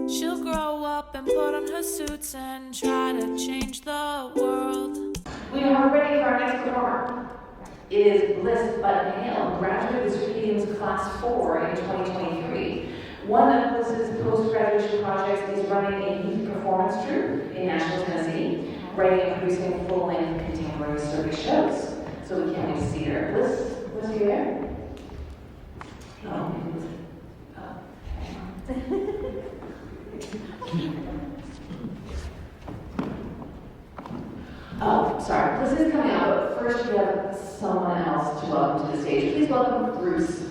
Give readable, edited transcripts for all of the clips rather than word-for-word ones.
She'll grow up and put on her suits and try to change the world. We are ready for our next performer. It is Bliss Button-Hale, graduate of Circadium's Class 4 in 2023. One of Bliss's post-graduation projects is running a youth performance troupe in Nashville, Tennessee, writing and producing full-length contemporary circus shows. So we can't wait to see her. Bliss, are you there? Oh, oh, sorry. Bliss is coming out, but first we have someone else to welcome to the stage. Please welcome Bruce.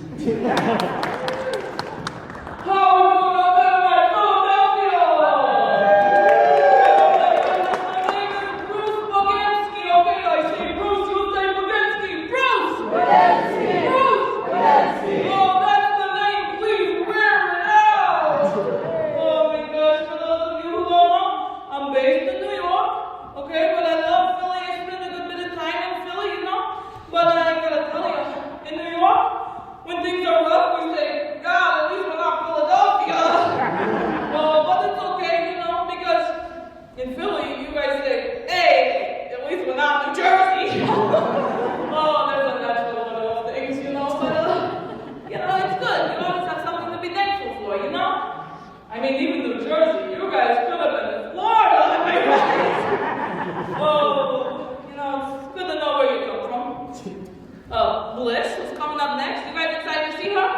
Bliss is coming up next. You guys excited to see her?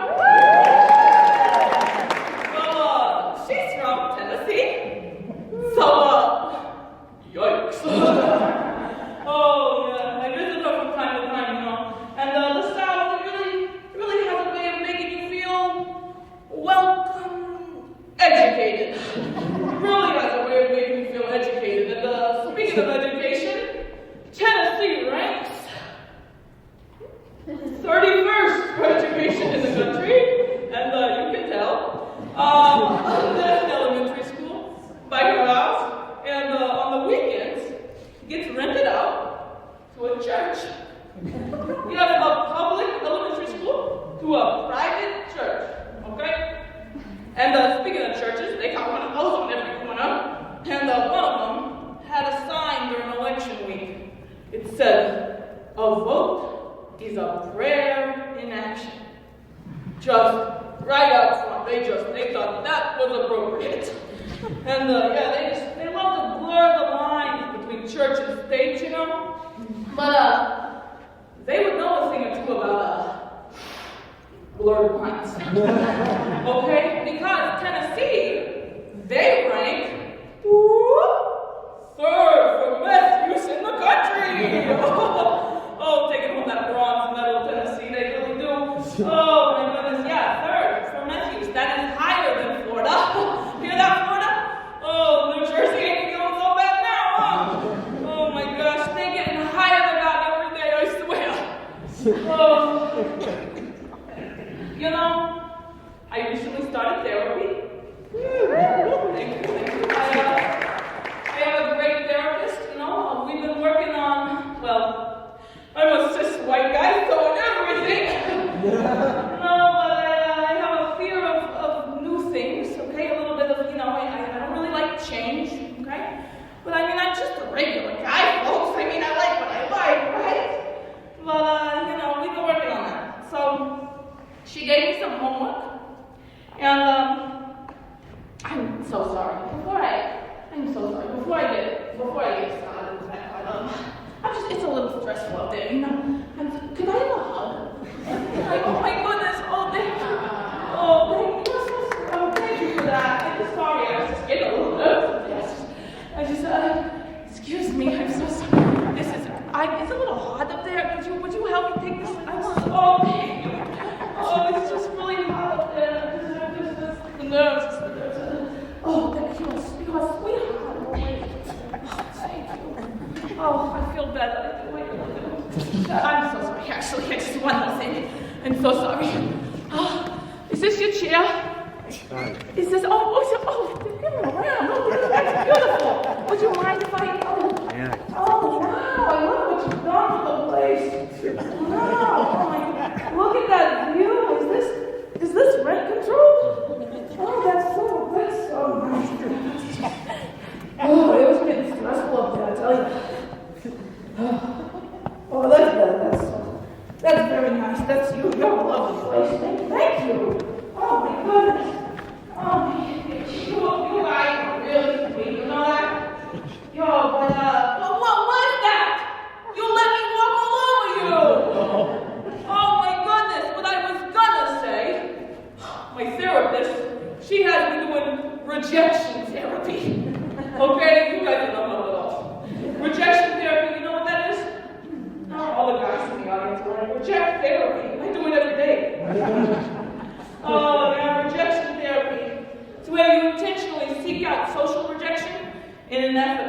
Well, she's from Tennessee. So, yikes. Oh, yeah. I visit her from time to time, And the South, it really has a way of making you feel welcome, educated. Really has a way of making you feel educated. And speaking of education, Tennessee ranks 31st for education in the country, and you can tell. There's an elementary school by her house, and on the weekends, it gets rented out to a church. You have a public elementary school to a private church, okay? And speaking of churches, they got one of those on every corner, and one of them had a sign during election week. It said, "A vote is a prayer in action." Just right up front, they thought that was appropriate. And they love to blur the lines between church and state, But they would know a thing or two about blurred lines. Okay? Because Tennessee, they rank third for meth use in the country. Oh, taking home that bronze medal, Tennessee, they really do. Oh my goodness, yeah, third for meth use. That is higher than Florida. Hear that, Florida? Oh, New Jersey ain't feeling so bad now, huh? Oh my gosh, they getting higher than that every day, I swear. Oh. I recently started therapy. Thank you. I have a great therapist, We've been working on, I'm a cis white guy, so everything. But I have a fear of new things, okay? A little bit of, I don't really like change, okay? But I'm just a regular guy, folks. I like what I like, right? But, we've been working on that. So, she gave me some homework, and I'm so sorry. Before I get started with that, it's a little stressful out there, Could I have a hug? Oh my goodness, thank you. Thank you for that. I'm sorry, I was just getting a little nervous. Excuse me, I'm so sorry. It's a little hot up there. Would you help me take this? Thank you. It's just really hot up there. The nerves. Oh, thank you. You are sweetheart. Thank you. I feel better. I'm so sorry, actually. I just one more thing. I'm so sorry. Is this your chair? Is this, give me around. That's beautiful. Would you mind if I, wow, I love what you've done to the place. Wow, look at that view. Is this rent control? Oh, that's so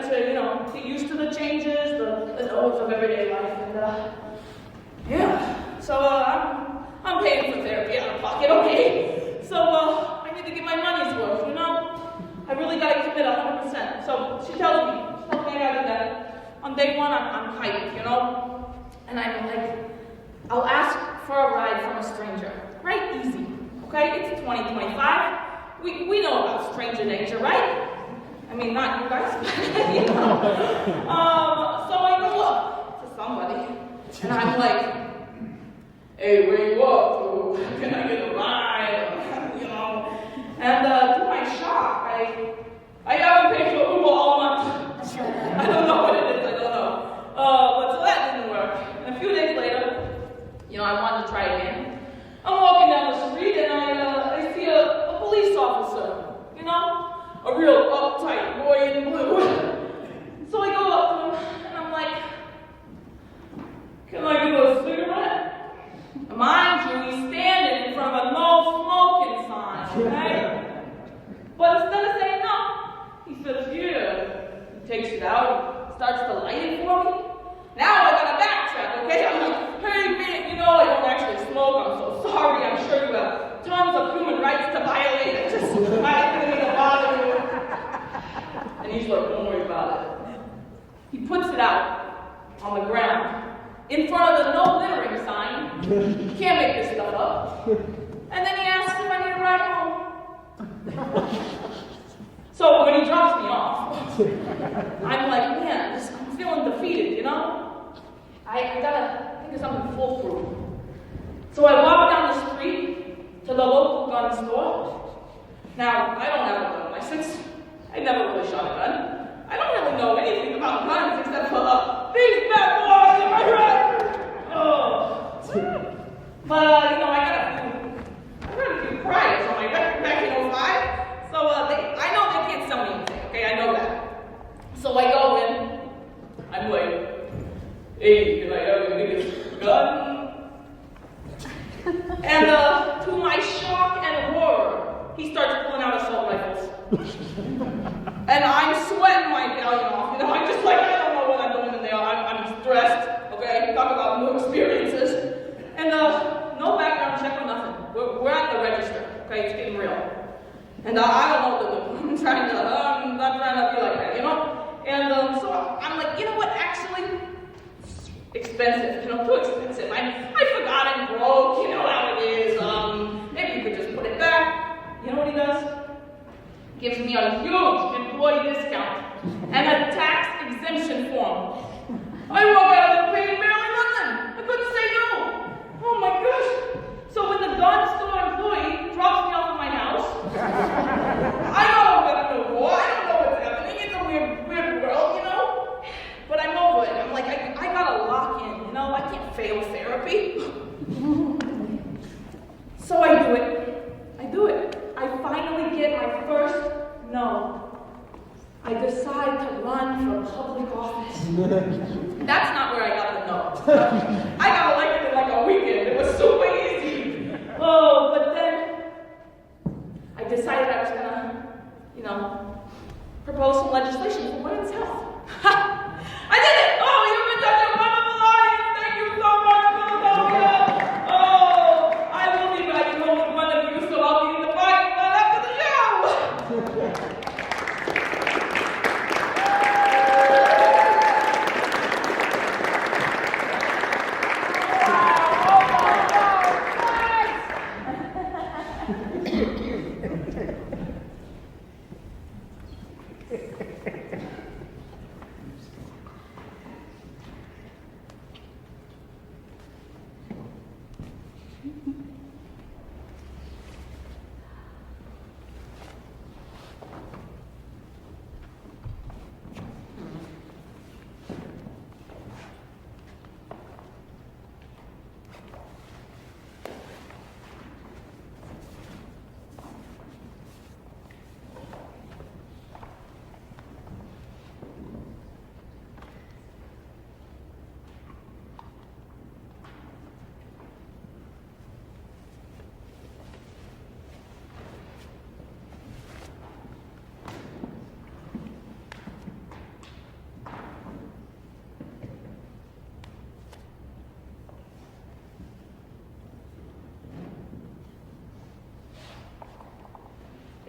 to, get used to the changes, the no's of everyday life, and yeah. So I'm paying for therapy out of pocket, okay? So I need to get my money's worth, I really gotta commit 100%. So she tells me I gotta do that. On day one, I'm hyped, and I'm like, I'll ask for a ride from a stranger, right? Easy, okay? It's 2025. We know about stranger danger, right? I mean, not you guys, but so I go up to somebody, and I'm like, hey, where you up to? Can I get a ride? And to my shock, I haven't paid for Uber all month. I don't know what it is, I don't know. But so that didn't work. And a few days later, I wanted to try again. I'm walking down the street and I see a police officer, a real uptight boy in blue. So I go up to him and I'm like, can I get a cigarette? Mind you, he's standing in front of a no smoking sign, okay? But instead of saying no, he says, yeah. He takes it out, starts to light it for me. Now I gotta backtrack, okay? I'm like, hey man, I don't actually smoke, I'm so sorry, I'm sure you have tons of human rights to violate, I didn't mean to bother you. And he's like, don't worry about it. He puts it out on the ground, in front of the no littering sign. Can't make this stuff up. And then he asks if I need a ride home. So when he drops me off, I'm like, man, I'm feeling defeated, I gotta think of something foolproof. So I walk down the street to the local gun store. Now, I don't have a gun license. I never really shot a gun. I don't really know anything about guns except for these bad boys, am I right? Oh. But, I got a few priors on my record back in 05. So, I know they can't sell me anything, okay? I know that. So I go in. I'm like, hey, can I have your biggest gun? And to my shock and horror, he starts pulling out assault rifles. And I'm sweating my galleon off. I'm just like, I don't know what I'm doing in there. I'm stressed, okay? Talk about new experiences. And no background check or nothing. We're at the register, okay? It's getting real. And I don't know what to do. I'm not trying to be like that, And so I'm like, actually, expensive, too expensive. I forgot I'm broke, how it is. Maybe you could just put it back. You know what he does? Gives me a huge employee discount and a tax exemption form. I walk out of the paid barely nothing. I couldn't say no. Oh my gosh. So when the gun store employee drops me off at my house, I don't know what to do. I don't know what's happening. It's a weird world, But I'm over it. I'm like, I gotta lock in, I can't fail therapy. So I do it. I finally get my first no. I decide to run for public office. That's not where I got the no. I got elected in like a weekend. It was super easy. Oh, but then I decided I was gonna, propose some legislation for women's health. I did it! Oh, you've been such a wonderful audience! Thank you so much, Philadelphia! Oh, I will be riding home with one of you, so I'll be in the parking lot after the show!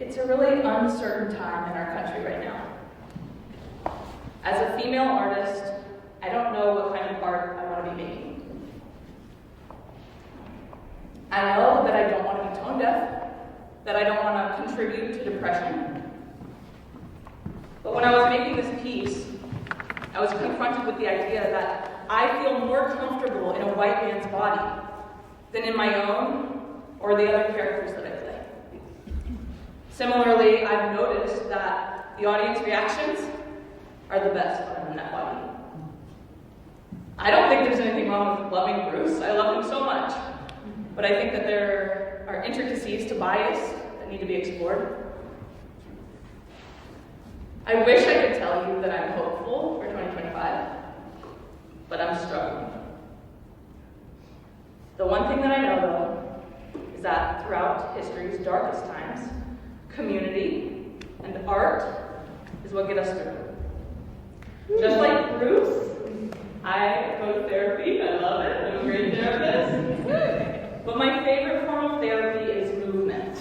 It's a really uncertain time in our country right now. As a female artist, I don't know what kind of art I want to be making. I know that I don't want to be tone deaf, that I don't want to contribute to depression. But when I was making this piece, I was confronted with the idea that I feel more comfortable in a white man's body than in my own or the other characters that I play. Similarly, I've noticed that the audience reactions are the best when I'm in that body. I don't think there's anything wrong with loving Bruce. I love him so much. But I think that there are intricacies to bias that need to be explored. I wish I could tell you that I'm hopeful for 2025, but I'm struggling. The one thing that I know, though, is that throughout history's darkest times, community and art is what get us through. Just like Bruce, I go to therapy. I love it. I'm a great therapist. But my favorite form of therapy is movement.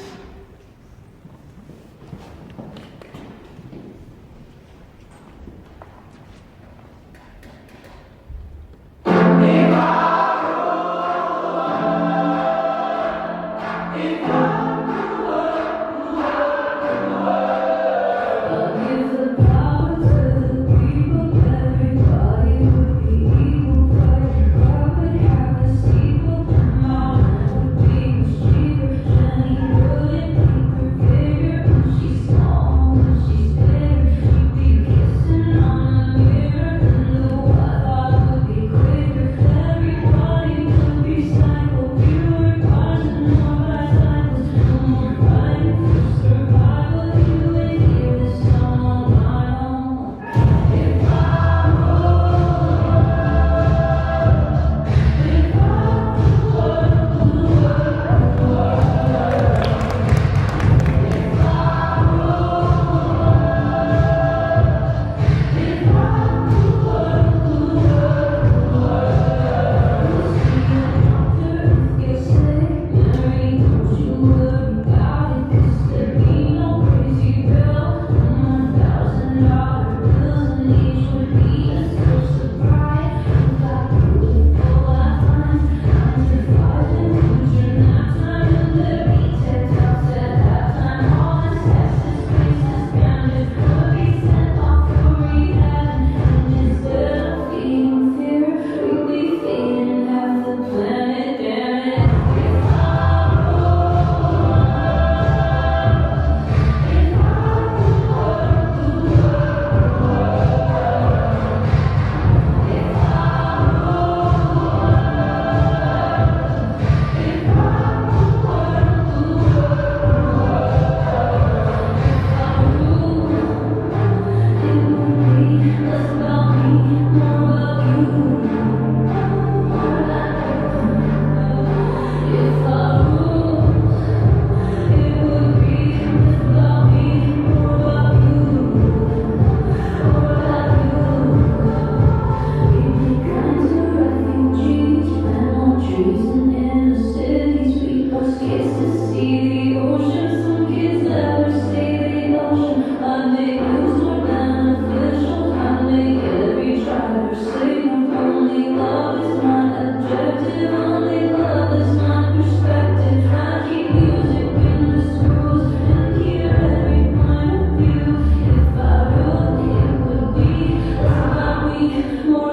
More